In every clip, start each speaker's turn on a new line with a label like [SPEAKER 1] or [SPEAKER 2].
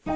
[SPEAKER 1] Hello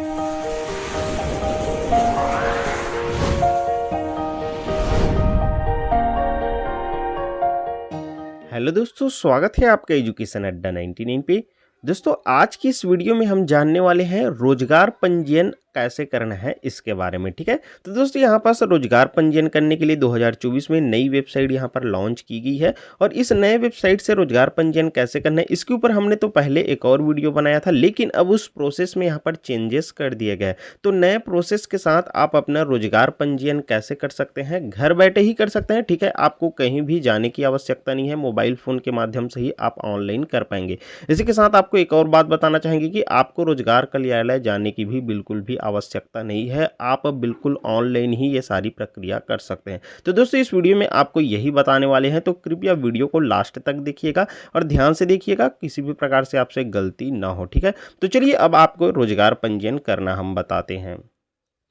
[SPEAKER 1] दोस्तों, स्वागत है आपका एजुकेशन अड्डा 99 पे। दोस्तों, आज की इस वीडियो में हम जानने वाले हैं रोजगार पंजीयन कैसे करना है इसके बारे में। ठीक है, तो दोस्तों यहाँ पास रोजगार पंजीयन करने के लिए 2024 में नई वेबसाइट यहाँ पर लॉन्च की गई है और इस नए वेबसाइट से रोजगार पंजीयन कैसे करना है इसके ऊपर हमने तो पहले एक और वीडियो बनाया था, लेकिन अब उस प्रोसेस में यहाँ पर चेंजेस कर दिए गए। तो नए प्रोसेस के साथ आप अपना रोजगार पंजीयन कैसे कर सकते हैं, घर बैठे ही कर सकते हैं। ठीक है, आपको कहीं भी जाने की आवश्यकता नहीं है, मोबाइल फोन के माध्यम से ही आप ऑनलाइन कर पाएंगे। इसी के साथ आपको एक और बात बताना चाहेंगे कि आपको रोजगार कार्यालय जाने की भी बिल्कुल भी आवश्यकता नहीं है, आप बिल्कुल ऑनलाइन ही ये सारी प्रक्रिया कर सकते हैं। तो दोस्तों, इस वीडियो में आपको यही बताने वाले हैं, तो कृपया वीडियो को लास्ट तक देखिएगा और ध्यान से देखिएगा, किसी भी प्रकार से आपसे गलती ना हो। ठीक है, तो चलिए अब आपको रोजगार पंजीयन करना हम बताते हैं।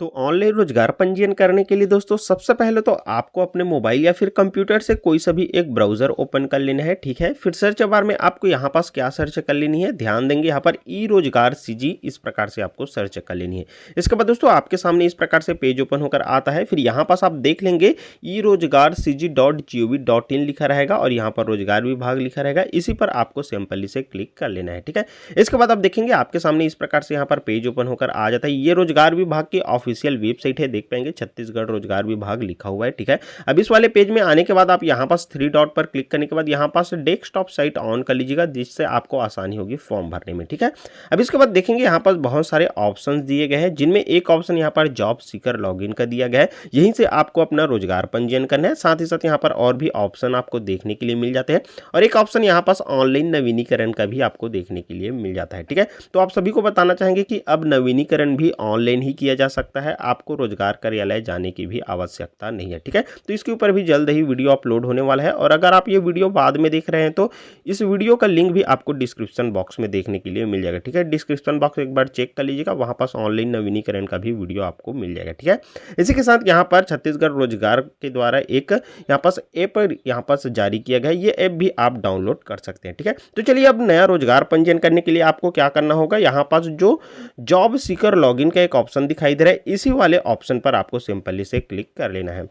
[SPEAKER 1] तो ऑनलाइन रोजगार पंजीयन करने के लिए दोस्तों सबसे पहले तो आपको अपने मोबाइल या फिर कंप्यूटर से कोई सा भी एक ब्राउजर ओपन कर लेना है। ठीक है, फिर सर्च बार में आपको यहाँ पास क्या सर्च कर लेनी है, ध्यान देंगे यहाँ पर ई रोजगार सीजी, इस प्रकार से आपको सर्च कर लेनी है। इसके बाद दोस्तों आपके सामने इस प्रकार से पेज ओपन होकर आता है। फिर यहाँ पास आप देख लेंगे ई रोजगार CG.gov.in लिखा रहेगा और यहाँ पर रोजगार विभाग लिखा रहेगा, इसी पर आपको सिंपली से क्लिक कर लेना है। ठीक है, इसके बाद आप देखेंगे आपके सामने इस प्रकार से यहाँ पर पेज ओपन होकर आ जाता है। ये रोजगार विभाग की ऑफिशियल वेबसाइट है, देख पाएंगे छत्तीसगढ़ रोजगार विभाग लिखा हुआ है। ठीक है, अब इस वाले पेज में आने के बाद आप यहाँ पास 3 डॉट पर क्लिक करने के बाद यहाँ पास डेस्कटॉप साइट ऑन कर लीजिएगा, जिससे आपको आसानी होगी फॉर्म भरने में। ठीक है, अब इसके बाद देखेंगे यहाँ पास बहुत सारे ऑप्शंस दिए गए हैं, जिनमें एक ऑप्शन यहाँ पर जॉब सीकर लॉगिन का दिया गया है, यहीं से आपको अपना रोजगार पंजीयन करना है। साथ ही साथ यहाँ पर और भी ऑप्शन आपको देखने के लिए मिल जाते हैं और एक ऑप्शन यहाँ पास ऑनलाइन नवीनीकरण का भी आपको देखने के लिए मिल जाता है। ठीक है, तो आप सभी को बताना चाहेंगे कि अब नवीनीकरण भी ऑनलाइन ही किया जा सकता है, आपको रोजगार कार्यालय जाने की भी आवश्यकता नहीं है। ठीक है, तो इसके ऊपर भी जल्द ही वीडियो अपलोड होने वाला है और अगर आप ये वीडियो बाद में देख रहे हैं तो इस वीडियो का लिंक भी आपको डिस्क्रिप्शन बॉक्स में देखने के लिए मिल जाएगा। ठीक है, डिस्क्रिप्शन बॉक्स एक बार चेक कर लीजिएगा, वहां पास ऑनलाइन नवीनीकरण का भी वीडियो आपको मिल जाएगा। ठीक है, इसी के साथ यहाँ पर छत्तीसगढ़ रोजगार के द्वारा एक यहाँ पास ऐप यहाँ पास जारी किया गया है, ये ऐप भी आप डाउनलोड कर सकते हैं। ठीक है, तो चलिए अब नया रोजगार पंजीयन करने के लिए आपको क्या करना होगा, यहाँ पास जो जॉब सीकर लॉगिन का एक ऑप्शन दिखाई दे रहा है, इसी वाले ऑप्शन पर आपको सिंपली से क्लिक कर लेना है।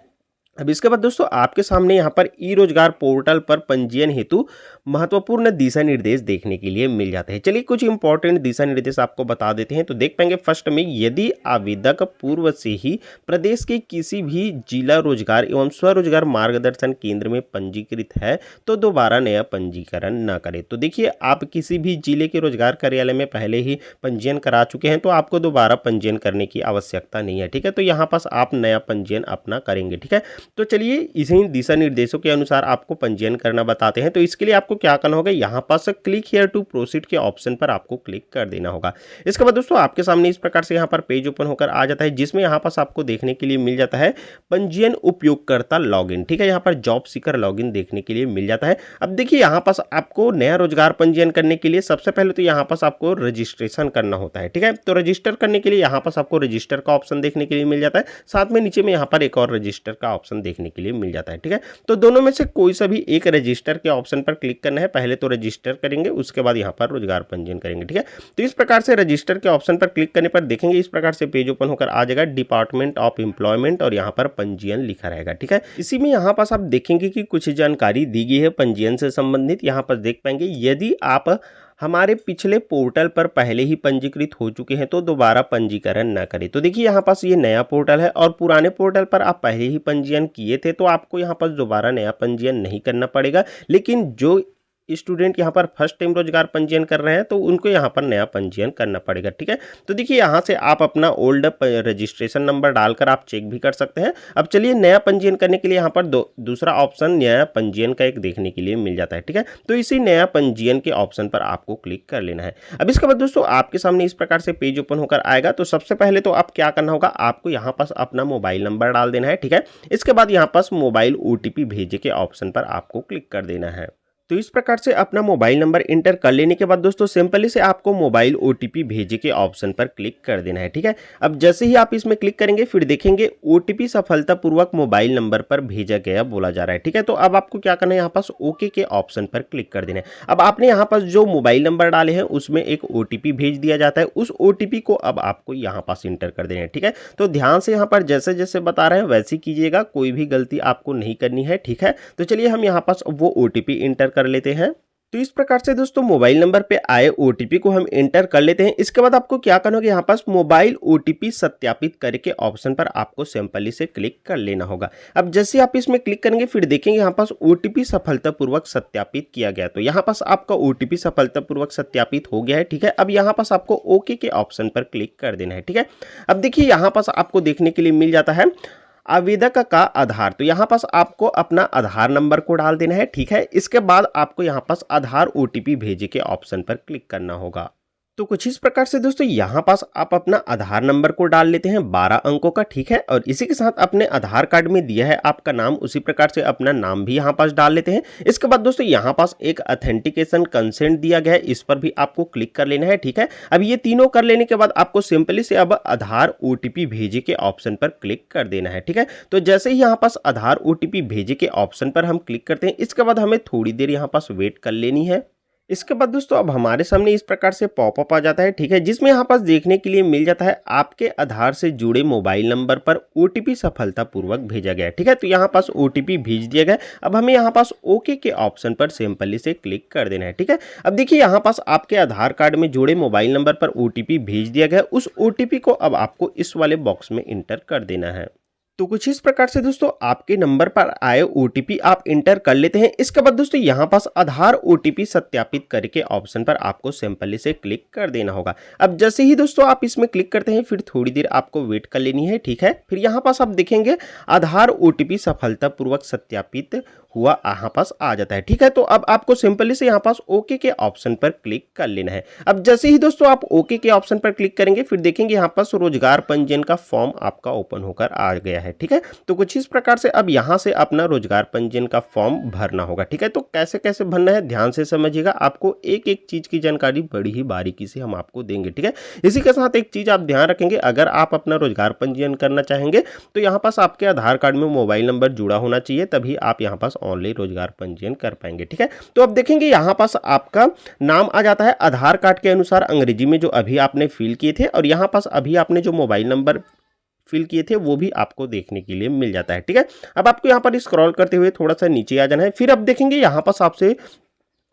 [SPEAKER 1] अब इसके बाद दोस्तों आपके सामने यहाँ पर ई रोजगार पोर्टल पर पंजीयन हेतु महत्वपूर्ण दिशा निर्देश देखने के लिए मिल जाते हैं। चलिए कुछ इंपॉर्टेंट दिशा निर्देश आपको बता देते हैं। तो देख पाएंगे फर्स्ट में, यदि आवेदक पूर्व से ही प्रदेश के किसी भी जिला रोजगार एवं स्वरोजगार मार्गदर्शन केंद्र में पंजीकृत है तो दोबारा नया पंजीकरण न करें। तो देखिए, आप किसी भी जिले के रोजगार कार्यालय में पहले ही पंजीयन करा चुके हैं तो आपको दोबारा पंजीयन करने की आवश्यकता नहीं है। ठीक है, तो यहाँ पास आप नया पंजीयन अपना करेंगे। ठीक है, तो चलिए इसी दिशा निर्देशों के अनुसार आपको पंजीयन करना बताते हैं। तो इसके लिए आपको क्या करना होगा, यहाँ पास क्लिक हियर टू प्रोसीड के ऑप्शन पर आपको क्लिक कर देना होगा। इसके बाद दोस्तों आपके सामने इस प्रकार से यहाँ पर पेज ओपन होकर आ जाता है, जिसमें यहाँ पास आपको देखने के लिए मिल जाता है पंजीयन उपयोगकर्ता लॉगिन। ठीक है, यहाँ पर जॉब सीकर लॉगिन देखने के लिए मिल जाता है। अब देखिए यहाँ पास आपको नया रोजगार पंजीयन करने के लिए सबसे पहले तो यहाँ पास आपको रजिस्ट्रेशन करना होता है। ठीक है, तो रजिस्टर करने के लिए यहाँ पास आपको रजिस्टर का ऑप्शन देखने के लिए मिल जाता है, साथ में नीचे में यहाँ पर एक और रजिस्टर का ऑप्शन देखने के लिए मिल जाता है। ठीक है, तो दोनों में से कोई सा भी एक रजिस्टर के ऑप्शन पर क्लिक करना है। पहले तो रजिस्टर करेंगे, उसके बाद यहाँ पर रोजगार पंजीयन करेंगे। ठीक है, तो इस प्रकार से रजिस्टर के ऑप्शन पर क्लिक करने पर देखेंगे इस प्रकार से पेज ओपन होकर आ जाएगा, डिपार्टमेंट ऑफ एम्प्लॉयमेंट और यहाँ पर पंजीयन लिखा रहेगा। ठीक है, इसी में यहाँ पास आप देखेंगे कि कुछ जानकारी दी गई है पंजीयन से संबंधित। यहाँ पर देख पाएंगे, यदि आप हमारे पिछले पोर्टल पर पहले ही पंजीकृत हो चुके हैं तो दोबारा पंजीकरण न करें। तो देखिए यहाँ पास ये नया पोर्टल है और पुराने पोर्टल पर आप पहले ही पंजीयन किए थे तो आपको यहाँ पास दोबारा नया पंजीयन नहीं करना पड़ेगा, लेकिन जो स्टूडेंट यहाँ पर फर्स्ट टाइम रोजगार पंजीयन कर रहे हैं तो उनको यहाँ पर नया पंजीयन करना पड़ेगा। ठीक है, तो देखिए यहाँ से आप अपना ओल्ड रजिस्ट्रेशन नंबर डालकर आप चेक भी कर सकते हैं। अब चलिए नया पंजीयन करने के लिए यहाँ पर दूसरा ऑप्शन नया पंजीयन का एक देखने के लिए मिल जाता है। ठीक है, तो इसी नया पंजीयन के ऑप्शन पर आपको क्लिक कर लेना है। अब इसके बाद दोस्तों आपके सामने इस प्रकार से पेज ओपन होकर आएगा। तो सबसे पहले तो आप क्या करना होगा, आपको यहाँ पास अपना मोबाइल नंबर डाल देना है। ठीक है, इसके बाद यहाँ पास मोबाइल OTP भेजे के ऑप्शन पर आपको क्लिक कर देना है। तो इस प्रकार से अपना मोबाइल नंबर इंटर कर लेने के बाद दोस्तों सिंपली से आपको मोबाइल ओटीपी भेजे के ऑप्शन पर क्लिक कर देना है, ठीक है। अब जैसे ही आप इसमें क्लिक करेंगे फिर देखेंगे ओटीपी सफलतापूर्वक मोबाइल नंबर पर भेजा गया बोला जा रहा है, ठीक है। तो अब आपको क्या करना है, यहाँ पास ओके के ऑप्शन पर क्लिक कर देना है। अब आपने यहाँ पास जो मोबाइल नंबर डाले हैं उसमें एक ओटीपी भेज दिया जाता है, उस ओटीपी को अब आपको यहाँ पास इंटर कर देना है, ठीक है। तो ध्यान से यहाँ पर जैसे जैसे बता रहे हैं वैसे कीजिएगा, कोई भी गलती आपको नहीं करनी है, ठीक है। तो चलिए हम यहाँ पास वो ओटीपी इंटर कर लेते हैं। तो इस प्रकार से दोस्तों मोबाइल नंबर पे आए ओटीपी को हम एंटर कर लेते हैं। इसके बाद आपको क्या करना होगा, यहाँ पास मोबाइल ओटीपी सत्यापित करके ऑप्शन पर आपको सिंपली से क्लिक कर लेना होगा। अब जैसे आप इसमें क्लिक करेंगे फिर देखेंगे यहाँ पास ओटीपी सफलतापूर्वक सत्यापित किया गया। तो यहाँ पास आपका ओटीपी सफलतापूर्वक सत्यापित हो गया है, ठीक है। अब यहाँ पास आपको ओके के ऑप्शन पर क्लिक कर देना है, ठीक है। अब देखिए यहाँ पास आपको देखने के लिए मिल जाता है आवेदक का आधार। तो यहाँ पास आपको अपना आधार नंबर को डाल देना है, ठीक है। इसके बाद आपको यहाँ पास आधार ओटीपी भेजे के ऑप्शन पर क्लिक करना होगा। तो कुछ इस प्रकार से दोस्तों यहाँ पास आप अपना आधार नंबर को डाल लेते हैं 12 अंकों का, ठीक है। और इसी के साथ अपने आधार कार्ड में दिया है आपका नाम, उसी प्रकार से अपना नाम भी यहाँ पास डाल लेते हैं। इसके बाद दोस्तों यहाँ पास एक ऑथेंटिकेशन कंसेंट दिया गया है, इस पर भी आपको क्लिक कर लेना है, ठीक है। अब ये तीनों कर लेने के बाद आपको सिंपली से अब आधार ओटीपी भेजे के ऑप्शन पर क्लिक कर देना है, ठीक है। तो जैसे ही यहाँ पास आधार ओटीपी भेजे के ऑप्शन पर हम क्लिक करते हैं, इसके बाद हमें थोड़ी देर यहाँ पास वेट कर लेनी है। इसके बाद दोस्तों अब हमारे सामने इस प्रकार से पॉपअप आ जाता है, ठीक है, जिसमें यहाँ पास देखने के लिए मिल जाता है आपके आधार से जुड़े मोबाइल नंबर पर ओटीपी सफलतापूर्वक भेजा गया है, ठीक है। तो यहाँ पास ओटीपी भेज दिया गया। अब हमें यहाँ पास ओके के ऑप्शन पर सिंपली से क्लिक कर देना है, ठीक है। अब देखिए यहाँ पास आपके आधार कार्ड में जुड़े मोबाइल नंबर पर ओटीपी भेज दिया गया। उस ओटीपी को अब आपको इस वाले बॉक्स में इंटर कर देना है। तो कुछ इस प्रकार से दोस्तों आपके नंबर पर आए ओटीपी आप इंटर कर लेते हैं। इसके बाद दोस्तों यहाँ पास आधार ओटीपी सत्यापित करके ऑप्शन पर आपको सिंपली से क्लिक कर देना होगा। अब जैसे ही दोस्तों आप इसमें क्लिक करते हैं फिर थोड़ी देर आपको वेट कर लेनी है, ठीक है। फिर यहाँ पास आप देखेंगे आधार ओटीपी सफलतापूर्वक सत्यापित हुआ यहाँ पास आ जाता है, ठीक है। तो अब आपको सिंपली से यहाँ पास ओके के ऑप्शन पर क्लिक कर लेना है। अब जैसे ही दोस्तों आप ओके के ऑप्शन पर क्लिक करेंगे फिर देखेंगे यहाँ पास रोजगार पंजीयन का फॉर्म आपका ओपन होकर आ गया है, ठीक है। तो कुछ इस प्रकार से अब यहाँ से अपना रोजगार पंजीयन का फॉर्म भरना होगा, ठीक है। तो कैसे कैसे भरना है ध्यान से समझिएगा, आपको एक एक चीज की जानकारी बड़ी ही बारीकी से हम आपको देंगे, ठीक है। इसी के साथ एक चीज आप ध्यान रखेंगे, अगर आप अपना रोजगार पंजीयन करना चाहेंगे तो यहाँ पास आपके आधार कार्ड में मोबाइल नंबर जुड़ा होना चाहिए, तभी आप यहाँ पास ऑनलाइन रोजगार पंजीयन कर पाएंगे, ठीक है। तो अब देखेंगे यहाँ पास आपका नाम आ जाता है आधार कार्ड के अनुसार अंग्रेजी में जो अभी आपने फिल किए थे, और यहाँ पास अभी आपने जो मोबाइल नंबर फिल किए थे वो भी आपको देखने के लिए मिल जाता है, ठीक है। अब आपको यहाँ पर स्क्रॉल करते हुए थोड़ा सा नीचे आ जाना है। फिर अब देखेंगे यहाँ पास आपसे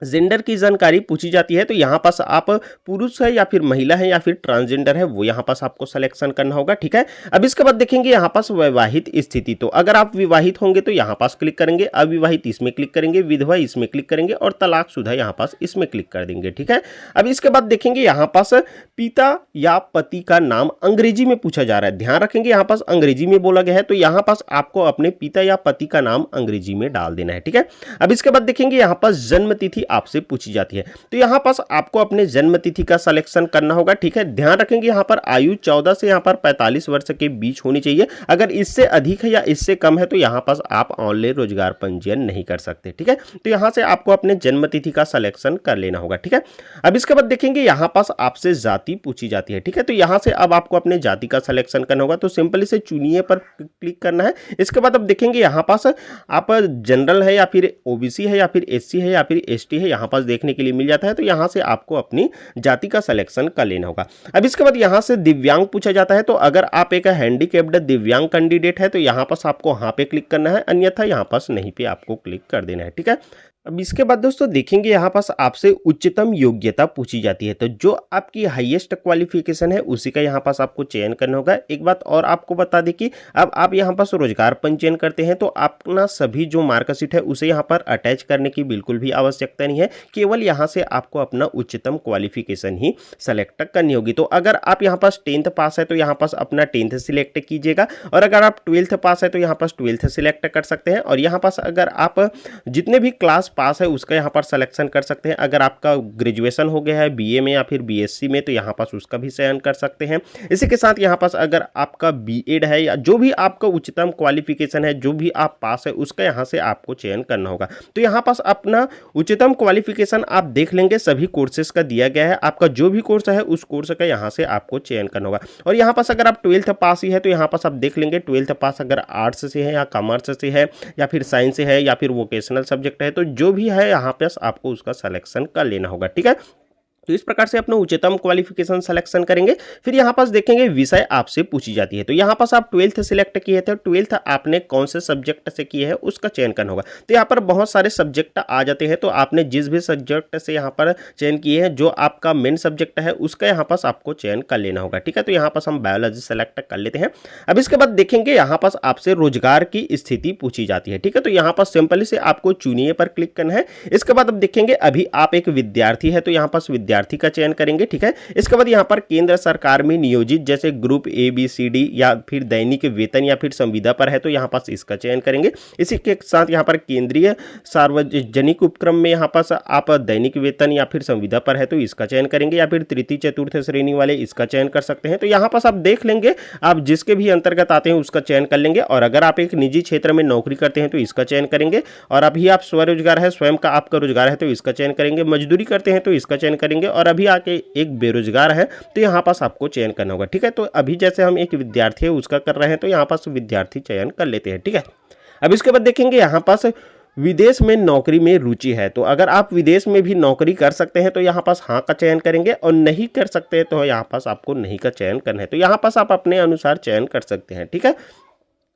[SPEAKER 1] जेंडर की जानकारी पूछी जाती है। तो यहाँ पास आप पुरुष है या फिर महिला है या फिर ट्रांसजेंडर है वो यहाँ पास आपको सिलेक्शन करना होगा, ठीक है। अब इसके बाद देखेंगे यहाँ पास वैवाहिक स्थिति। तो अगर आप विवाहित होंगे तो यहाँ पास क्लिक करेंगे, अविवाहित इसमें क्लिक करेंगे, विधवा इसमें क्लिक करेंगे और तलाकशुदा यहाँ पास इसमें क्लिक कर देंगे, ठीक है। अब इसके बाद देखेंगे यहाँ पास पिता या पति का नाम अंग्रेजी में पूछा जा रहा है, ध्यान रखेंगे यहाँ पास अंग्रेजी में बोला गया है, तो यहाँ पास आपको अपने पिता या पति का नाम अंग्रेजी में डाल देना है, ठीक है। अब इसके बाद देखेंगे यहाँ पास जन्म तिथि आपसे पूछी जाती है, तो यहाँ पास आपको अपने जन्म तिथि का सिलेक्शन करना होगा, ठीक है। ध्यान रखेंगे यहाँ पर आयु 14 से यहाँ पर 45 वर्ष के बीच होनी चाहिए। अगर इससे अधिक है या इससे कम है तो यहाँ पास आप ऑनलाइन रोजगार पंजीयन नहीं कर सकते, ठीक है। तो यहाँ से आपको अपने जन्म तिथि का सिलेक्शन कर लेना होगा, ठीक है। अब इसके बाद देखेंगे यहाँ पास आपसे जाति पूछी जाती है, ठीक है। तो यहाँ से अब आपको अपने जाति का सिलेक्शन करना होगा, तो सिंपली से चुनिए पर क्लिक करना है। इसके बाद अब देखेंगे यहाँ पास आप जनरल है या फिर ओबीसी है या फिर एससी है या फिर एसटी है, यहाँ पास देखने के लिए मिल जाता है। तो यहां से आपको अपनी जाति का सिलेक्शन कर लेना होगा। अब इसके बाद यहां से दिव्यांग पूछा जाता है, तो अगर आप एक हैंडीकैप्ड दिव्यांग कैंडिडेट है तो यहां पास आपको हाँ पे क्लिक करना है, अन्यथा यहां पास नहीं पे आपको क्लिक कर देना है, ठीक है। अब इसके बाद दोस्तों देखेंगे यहाँ पास आपसे उच्चतम योग्यता पूछी जाती है, तो जो आपकी हाईएस्ट क्वालिफिकेशन है उसी का यहाँ पास आपको चयन करना होगा। एक बात और आपको बता दें कि अब आप यहाँ पास रोजगार पंजीयन करते हैं तो अपना सभी जो मार्कशीट है उसे यहाँ पर अटैच करने की बिल्कुल भी आवश्यकता नहीं है, केवल यहाँ से आपको अपना उच्चतम क्वालिफिकेशन ही सेलेक्ट करनी होगी। तो अगर आप यहाँ पास 10th पास है तो यहाँ पास अपना 10th सिलेक्ट कीजिएगा, और अगर आप 12th पास है तो यहाँ पास 12th सिलेक्ट कर सकते हैं। और यहाँ पास अगर आप जितने भी क्लास पास है उसका यहाँ पर सिलेक्शन कर सकते हैं। अगर आपका ग्रेजुएशन हो गया है बीए में या फिर बीएससी में तो यहाँ पास उसका भी चयन कर सकते हैं। इसी के साथ यहाँ पास अगर आपका बीएड है या जो भी आपका उच्चतम क्वालिफिकेशन है, जो भी आप पास है उसका यहाँ से आपको चयन करना होगा। तो यहाँ पास अपना उच्चतम क्वालिफिकेशन आप देख लेंगे, सभी कोर्सेज का दिया गया है। आपका जो भी कोर्स है उस कोर्स का यहाँ से आपको चयन करना होगा। और यहाँ पास अगर आप 12th पास ही है तो यहाँ पास आप देख लेंगे 12th पास अगर आर्ट्स से है या कॉमर्स से है या फिर साइंस से है या फिर वोकेशनल सब्जेक्ट है, तो जो भी है यहाँ पे आपको उसका सिलेक्शन कर लेना होगा। ठीक है, तो इस प्रकार से अपना उच्चतम क्वालिफिकेशन सिलेक्शन करेंगे। फिर यहाँ पास देखेंगे विषय आपसे पूछी जाती है। तो यहाँ पास आप 12th सिलेक्ट किए थे, 12th आपने कौन से सब्जेक्ट से किए है उसका चयन करना होगा। तो यहाँ पर बहुत सारे सब्जेक्ट आ जाते हैं, तो आपने जिस भी सब्जेक्ट से यहाँ पर चयन किए हैं, जो आपका मेन सब्जेक्ट है उसका यहाँ पास आपको चयन कर लेना होगा। ठीक है, तो यहाँ पास हम बायोलॉजी सेलेक्ट कर लेते हैं। अब इसके बाद देखेंगे यहाँ पास आपसे रोजगार की स्थिति पूछी जाती है। ठीक है, तो यहाँ पास सिंपली से आपको चुनिए पर क्लिक करना है। इसके बाद अब देखेंगे अभी आप एक विद्यार्थी है तो यहाँ पास विद्यार्थी का चयन करेंगे। ठीक है, इसके बाद यहाँ पर केंद्र सरकार में नियोजित जैसे ग्रुप ABCD या फिर दैनिक वेतन या फिर संविदा पर है तो यहाँ पास इसका चयन करेंगे। इसी के साथ यहाँ पर केंद्रीय सार्वजनिक उपक्रम में यहाँ पास आप दैनिक वेतन या फिर संविदा पर है तो इसका चयन करेंगे, या फिर तृतीय चतुर्थ श्रेणी वाले इसका चयन कर सकते हैं। तो यहाँ पास आप देख लेंगे, आप जिसके भी अंतर्गत आते हैं उसका चयन कर लेंगे। और अगर आप एक निजी क्षेत्र में नौकरी करते हैं तो इसका चयन करेंगे, और अभी आप स्वरोजगार है, स्वयं का आपका रोजगार है तो इसका चयन करेंगे, मजदूरी करते हैं तो इसका चयन करेंगे, और अभी आके एक बेरोजगार है तो यहाँ पास आपको चयन करना होगा। ठीक है, तो अभी जैसे हम एक विद्यार्थी है उसका कर रहे हैं तो यहाँ पास विद्यार्थी चयन कर लेते हैं। ठीक है, अब इसके बाद देखेंगे यहाँ पास विदेश में नौकरी में रुचि है। तो अगर आप विदेश में भी नौकरी कर सकते हैं तो यहाँ पास हाँ का चयन करेंगे, और नहीं कर सकते हैं तो यहाँ पास आपको नहीं का चयन करना है। तो यहाँ पास आप अपने अनुसार चयन कर सकते हैं। ठीक है,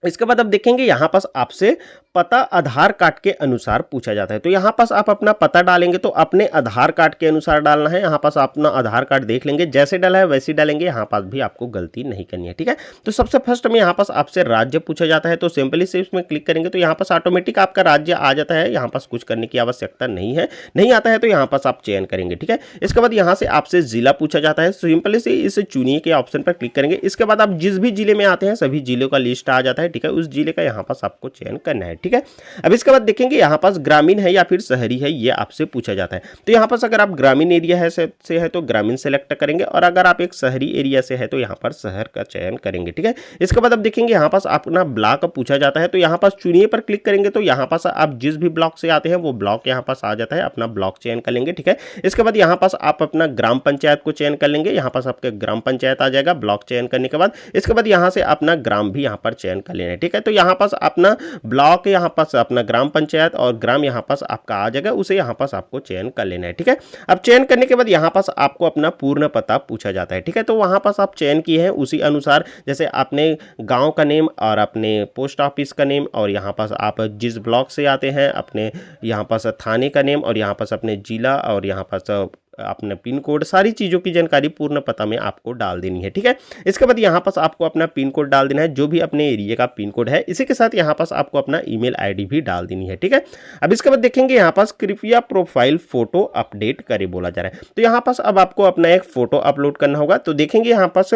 [SPEAKER 1] इसके बाद अब देखेंगे यहाँ पास आपसे पता आधार कार्ड के अनुसार पूछा जाता है। तो यहाँ पास आप अपना पता डालेंगे तो अपने आधार कार्ड के अनुसार डालना है। यहाँ पास अपना आधार कार्ड देख लेंगे, जैसे डाला है वैसे डालेंगे, यहाँ पास भी आपको गलती नहीं करनी है। ठीक है, तो सबसे फर्स्ट में यहाँ पास आपसे राज्य पूछा जाता है, तो सिंपली से इसमें क्लिक करेंगे तो यहाँ पास ऑटोमेटिक आपका राज्य आ जाता है। यहाँ पास कुछ करने की आवश्यकता नहीं है, नहीं आता है तो यहाँ पास आप चयन करेंगे। ठीक है, इसके बाद यहाँ से आपसे जिला पूछा जाता है, सिंपली से इस चुनिए के ऑप्शन पर क्लिक करेंगे। इसके बाद आप जिस भी जिले में आते हैं सभी जिलों का लिस्ट आ जाता है। ठीक है, उस जिले का यहाँ पास आपको चयन करना है। ठीक है, अब इसके बाद देखेंगे यहाँ पास ग्रामीण है या फिर शहरी है, ये आपसे पूछा जाता है। तो यहाँ पास अगर आप ग्रामीण एरिया है से है तो ग्रामीण सेलेक्ट करेंगे, और अगर आप एक शहरी एरिया से है तो यहाँ पर शहर का चयन करेंगे। ठीक है, इसके बाद अब देखेंगे यहाँ पास अपना ब्लॉक पूछा जाता है, तो यहाँ पास चुनिए पर क्लिक करेंगे तो यहाँ पास आप जिस भी ब्लॉक से आते हैं वो ब्लॉक यहाँ पास आ जाता है, अपना ब्लॉक चयन कर लेंगे। ठीक है, इसके बाद यहाँ पास आप अपना ग्राम पंचायत को चयन कर लेंगे, यहाँ पास आपके ग्राम पंचायत आ जाएगा ब्लॉक चयन करने के बाद। इसके बाद यहाँ से अपना ग्राम भी यहाँ पर चयन कर लेना है। ठीक है, तो यहाँ पास अपना ब्लॉक, यहाँ पास अपना ग्राम पंचायत और ग्राम यहाँ पास आपका आ जाएगा, उसे यहाँ पास आपको चयन कर लेना है। ठीक है, अब चयन करने के बाद यहाँ पास आपको अपना पूर्ण पता पूछा जाता है। ठीक है, तो वहाँ पास आप चयन किए हैं उसी अनुसार, जैसे आपने गांव का नेम और अपने पोस्ट ऑफिस का नेम, और यहाँ पास आप जिस ब्लॉक से आते हैं अपने यहाँ पास थाने का नेम, और यहाँ पास अपने जिला, और यहाँ पास अपना पिन कोड, सारी चीज़ों की जानकारी पूर्ण पता में आपको डाल देनी है। ठीक है, इसके बाद यहाँ पास आपको अपना पिन कोड डाल देना है, जो भी अपने एरिया का पिन कोड है। इसी के साथ यहाँ पास आपको अपना ईमेल आईडी भी डाल देनी है। ठीक है, अब इसके बाद देखेंगे यहाँ पास कृपया प्रोफाइल फोटो अपडेट करें बोला जा रहा है। तो यहाँ पास अब आपको अपना एक फोटो अपलोड करना होगा। तो देखेंगे यहाँ पास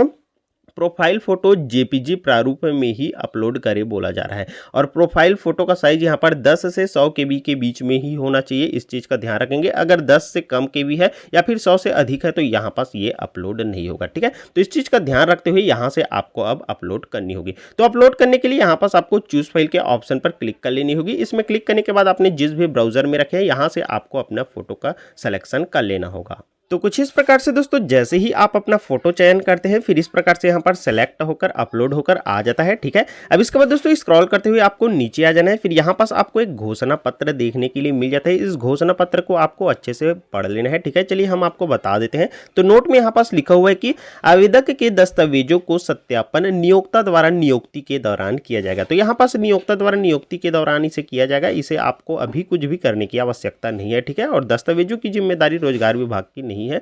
[SPEAKER 1] प्रोफाइल फोटो जेपीजी प्रारूप में ही अपलोड करें बोला जा रहा है, और प्रोफाइल फोटो का साइज यहाँ पर 10 से 100 केबी के बीच में ही होना चाहिए। इस चीज़ का ध्यान रखेंगे, अगर 10 से कम केबी है या फिर 100 से अधिक है तो यहाँ पास ये अपलोड नहीं होगा। ठीक है, तो इस चीज़ का ध्यान रखते हुए यहाँ से आपको अब अपलोड करनी होगी। तो अपलोड करने के लिए यहाँ पास आपको चूज फाइल के ऑप्शन पर क्लिक कर लेनी होगी। इसमें क्लिक करने के बाद आपने जिस भी ब्राउजर में रखे हैं यहाँ से आपको अपना फोटो का सिलेक्शन कर लेना होगा। तो कुछ इस प्रकार से दोस्तों जैसे ही आप अपना फोटो चयन करते हैं फिर इस प्रकार से यहाँ पर सेलेक्ट होकर अपलोड होकर आ जाता है। ठीक है, अब इसके बाद दोस्तों स्क्रॉल करते हुए आपको नीचे आ जाना है। फिर यहाँ पास आपको एक घोषणा पत्र देखने के लिए मिल जाता है। इस घोषणा पत्र को आपको अच्छे से पढ़ लेना है। ठीक है, चलिए हम आपको बता देते हैं। तो नोट में यहाँ पास लिखा हुआ है कि आवेदक के दस्तावेजों को सत्यापन नियोक्ता द्वारा नियुक्ति के दौरान किया जाएगा। तो यहाँ पास नियोक्ता द्वारा नियुक्ति के दौरान इसे किया जाएगा, इसे आपको अभी कुछ भी करने की आवश्यकता नहीं है। ठीक है, और दस्तावेजों की जिम्मेदारी रोजगार विभाग की नहीं है।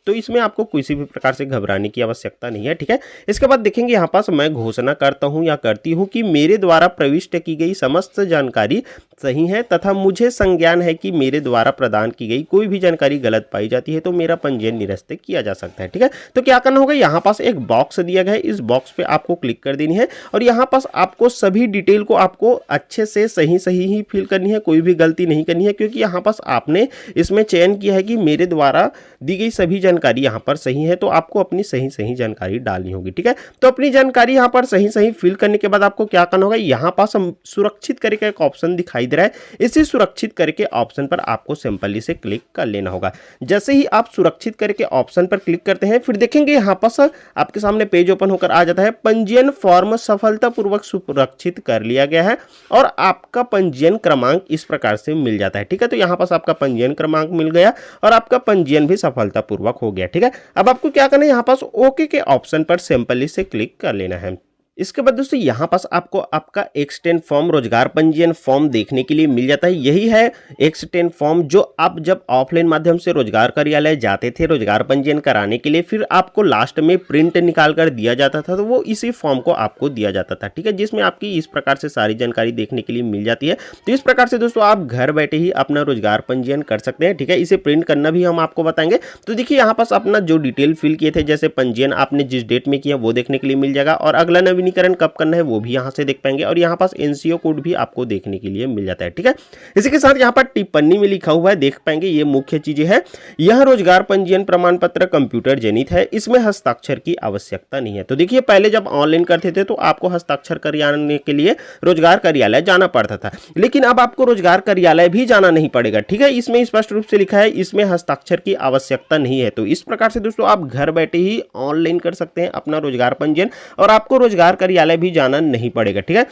[SPEAKER 1] तो इसमें आपको किसी भी प्रकार से घबराने की आवश्यकता नहीं है, ठीक है। इसके बाद देखेंगे यहाँ पास मैं घोषणा करता हूँ या करती हूँ कि मेरे द्वारा प्रविष्ट की गई समस्त जानकारी सही है तथा मुझे संज्ञान है कि मेरे द्वारा प्रदान की गई कोई भी जानकारी गलत पाई जाती है तो मेरा पंजीयन निरस्त किया जा सकता है, ठीक है। तो क्या करना होगा, यहाँ पास एक बॉक्स दिया गया है, इस बॉक्स पे आपको क्लिक कर देनी है और यहाँ पास आपको सभी डिटेल को आपको अच्छे से सही ही फिल करनी है, कोई भी गलती नहीं करनी है, क्योंकि यहाँ पास आपने इसमें चयन किया है कि मेरे द्वारा दी गई सभी जानकारी यहाँ पर सही है, तो आपको अपनी सही जानकारी डालनी होगी, ठीक है। तो अपनी जानकारी यहाँ पर सही फिल करने के बाद आपको क्या करना होगा, यहाँ पास हम सुरक्षित करके एक ऑप्शन दिखाई दे रहा है, इसी सुरक्षित करके ऑप्शन पर आपको सिंपली से क्लिक कर लेना होगा। जैसे ही आप सुरक्षित करके ऑप्शन पर क्लिक करते हैं, फिर देखेंगे यहाँ पास आपके सामने पेज ओपन होकर आ जाता है, पंजीयन फॉर्म सफलतापूर्वक सुरक्षित कर लिया गया है और आपका पंजीयन क्रमांक इस प्रकार से मिल जाता है, ठीक है। तो यहाँ पास आपका पंजीयन क्रमांक मिल गया और आपका पंजीयन भी सफलतापूर्वक हो गया, ठीक है। अब आपको क्या करना है, यहाँ पास ओके के ऑप्शन पर सिंपली से क्लिक कर लेना है। इसके बाद दोस्तों यहाँ पास आपको आपका X10 फॉर्म रोजगार पंजीयन फॉर्म देखने के लिए मिल जाता है। यही है X10 फॉर्म जो आप जब ऑफलाइन माध्यम से रोजगार कार्यालय जाते थे रोजगार पंजीयन कराने के लिए, फिर आपको लास्ट में प्रिंट निकाल कर दिया जाता था, तो वो इसी फॉर्म को आपको दिया जाता था, ठीक है, जिसमें आपकी इस प्रकार से सारी जानकारी देखने के लिए मिल जाती है। तो इस प्रकार से दोस्तों आप घर बैठे ही अपना रोजगार पंजीयन कर सकते हैं, ठीक है। इसे प्रिंट करना भी हम आपको बताएंगे। तो देखिए यहाँ पास अपना जो डिटेल फिल किए थे, जैसे पंजीयन आपने जिस डेट में किया वो देखने के लिए मिल जाएगा और अगला नवीनीकरण कब करना है वो भी यहां से देख पाएंगे और यहां पास एनसीओ कोड भी आपको देखने के लिए मिल जाता है, ठीक है। इसी के साथ यहां पर टिप्पणी में लिखा हुआ है, देख पाएंगे, ये मुख्य चीजें है। यह रोजगार पंजीयन प्रमाण पत्र कंप्यूटर जनित है, इसमें हस्ताक्षर की आवश्यकता नहीं है। तो देखिए पहले जब ऑनलाइन करते थे तो आपको हस्ताक्षर कराने के लिए रोजगार कार्यालय जाना पड़ता था, लेकिन अब आपको रोजगार कार्यालय भी जाना नहीं पड़ेगा, ठीक है। इसमें स्पष्ट रूप से लिखा है इसमें हस्ताक्षर की आवश्यकता नहीं है। तो इस प्रकार से दोस्तों आप घर बैठे ही ऑनलाइन कर सकते हैं अपना रोजगार पंजीयन और आपको रोजगार कार्यालय भी जाना नहीं पड़ेगा, ठीक है।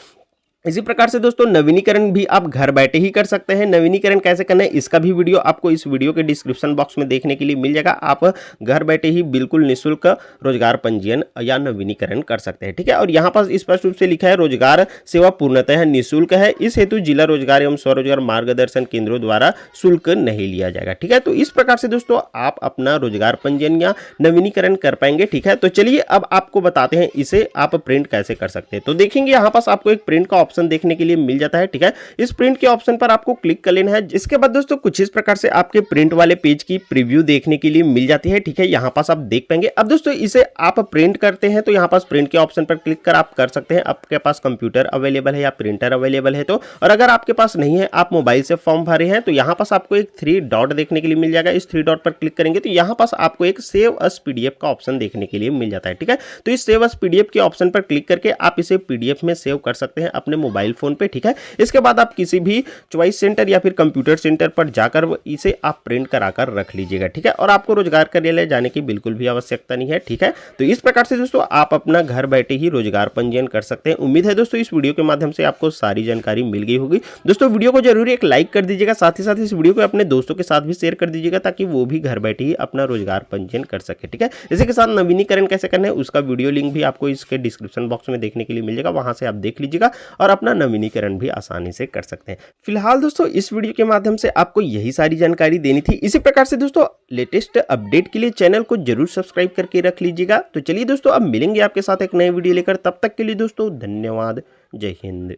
[SPEAKER 1] इसी प्रकार से दोस्तों नवीनीकरण भी आप घर बैठे ही कर सकते हैं। नवीनीकरण कैसे करना है इसका भी वीडियो आपको इस वीडियो के डिस्क्रिप्शन बॉक्स में देखने के लिए मिल जाएगा। आप घर बैठे ही बिल्कुल निःशुल्क रोजगार पंजीयन या नवीनीकरण कर सकते हैं, ठीक है। और यहाँ पास स्पष्ट रूप से लिखा है रोजगार सेवा पूर्णतः निःशुल्क है, इस हेतु जिला रोजगार एवं स्वरोजगार मार्गदर्शन केंद्रों द्वारा शुल्क नहीं लिया जाएगा, ठीक है। तो इस प्रकार से दोस्तों आप अपना रोजगार पंजीयन या नवीनीकरण कर पाएंगे, ठीक है। तो चलिए अब आपको बताते हैं इसे आप प्रिंट कैसे कर सकते हैं। तो देखेंगे यहाँ पास आपको एक प्रिंट का ऑप्शन देखने के लिए मिल जाता है, ठीक है। इस प्रिंट के ऑप्शन पर आपको क्लिक कर लेना है। इसके बाद दोस्तों कुछ इस प्रकार से आपके प्रिंट वाले पेज की प्रीव्यू देखने के लिए मिल जाती है, ठीक है। यहाँ पास आप देख पाएंगे। अब दोस्तों इसे आप प्रिंट करते हैं तो यहाँ पास प्रिंट के ऑप्शन पर क्लिक कर आप कर सकते हैं। आपके पास कंप्यूटर अवेलेबल है या प्रिंटर अवेलेबल है तो, और अगर आपके पास नहीं है, आप मोबाइल से फॉर्म भरे हैं, तो यहाँ पास आपको एक 3 डॉट देखने के लिए मिल जाएगा। इस 3 डॉट पर क्लिक करेंगे तो यहाँ पास आपको एक सेव अस पीडीएफ का ऑप्शन देखने के लिए मिल जाता है, ठीक है। तो इस सेव अस पीडीएफ के ऑप्शन पर क्लिक करके आप इसे पीडीएफ में सेव कर सकते हैं अपने मोबाइल फोन पे, ठीक है। इसके बाद आप किसी भी चॉइस सेंटर या फिर कंप्यूटर सेंटर पर जाकर इसे आप प्रिंट कराकर रख लीजिएगा, ठीक है। और आपको रोजगार कार्यालय जाने की बिल्कुल भी आवश्यकता नहीं है, ठीक है। तो इस प्रकार से दोस्तों आप अपना घर बैठे ही रोजगार पंजीयन कर सकते हैं। उम्मीद है दोस्तों इस वीडियो के माध्यम से आपको सारी जानकारी मिल गई होगी। दोस्तों वीडियो को जरूर एक लाइक कर दीजिएगा, साथ ही साथ इस वीडियो को अपने दोस्तों के साथ भी शेयर कर दीजिएगा ताकि वो भी घर बैठे ही अपना रोजगार पंजीयन कर सके, ठीक है। इसी के साथ नवीनीकरण कैसे करना है उसका वीडियो लिंक भी आपको इसके डिस्क्रिप्शन बॉक्स में देखने के लिए मिल जाएगा, वहां से आप देख लीजिएगा और अपना नवीनीकरण भी आसानी से कर सकते हैं। फिलहाल दोस्तों इस वीडियो के माध्यम से आपको यही सारी जानकारी देनी थी। इसी प्रकार से दोस्तों लेटेस्ट अपडेट के लिए चैनल को जरूर सब्सक्राइब करके रख लीजिएगा। तो चलिए दोस्तों अब मिलेंगे आपके साथ एक नए वीडियो लेकर, तब तक के लिए दोस्तों धन्यवाद। जय हिंद।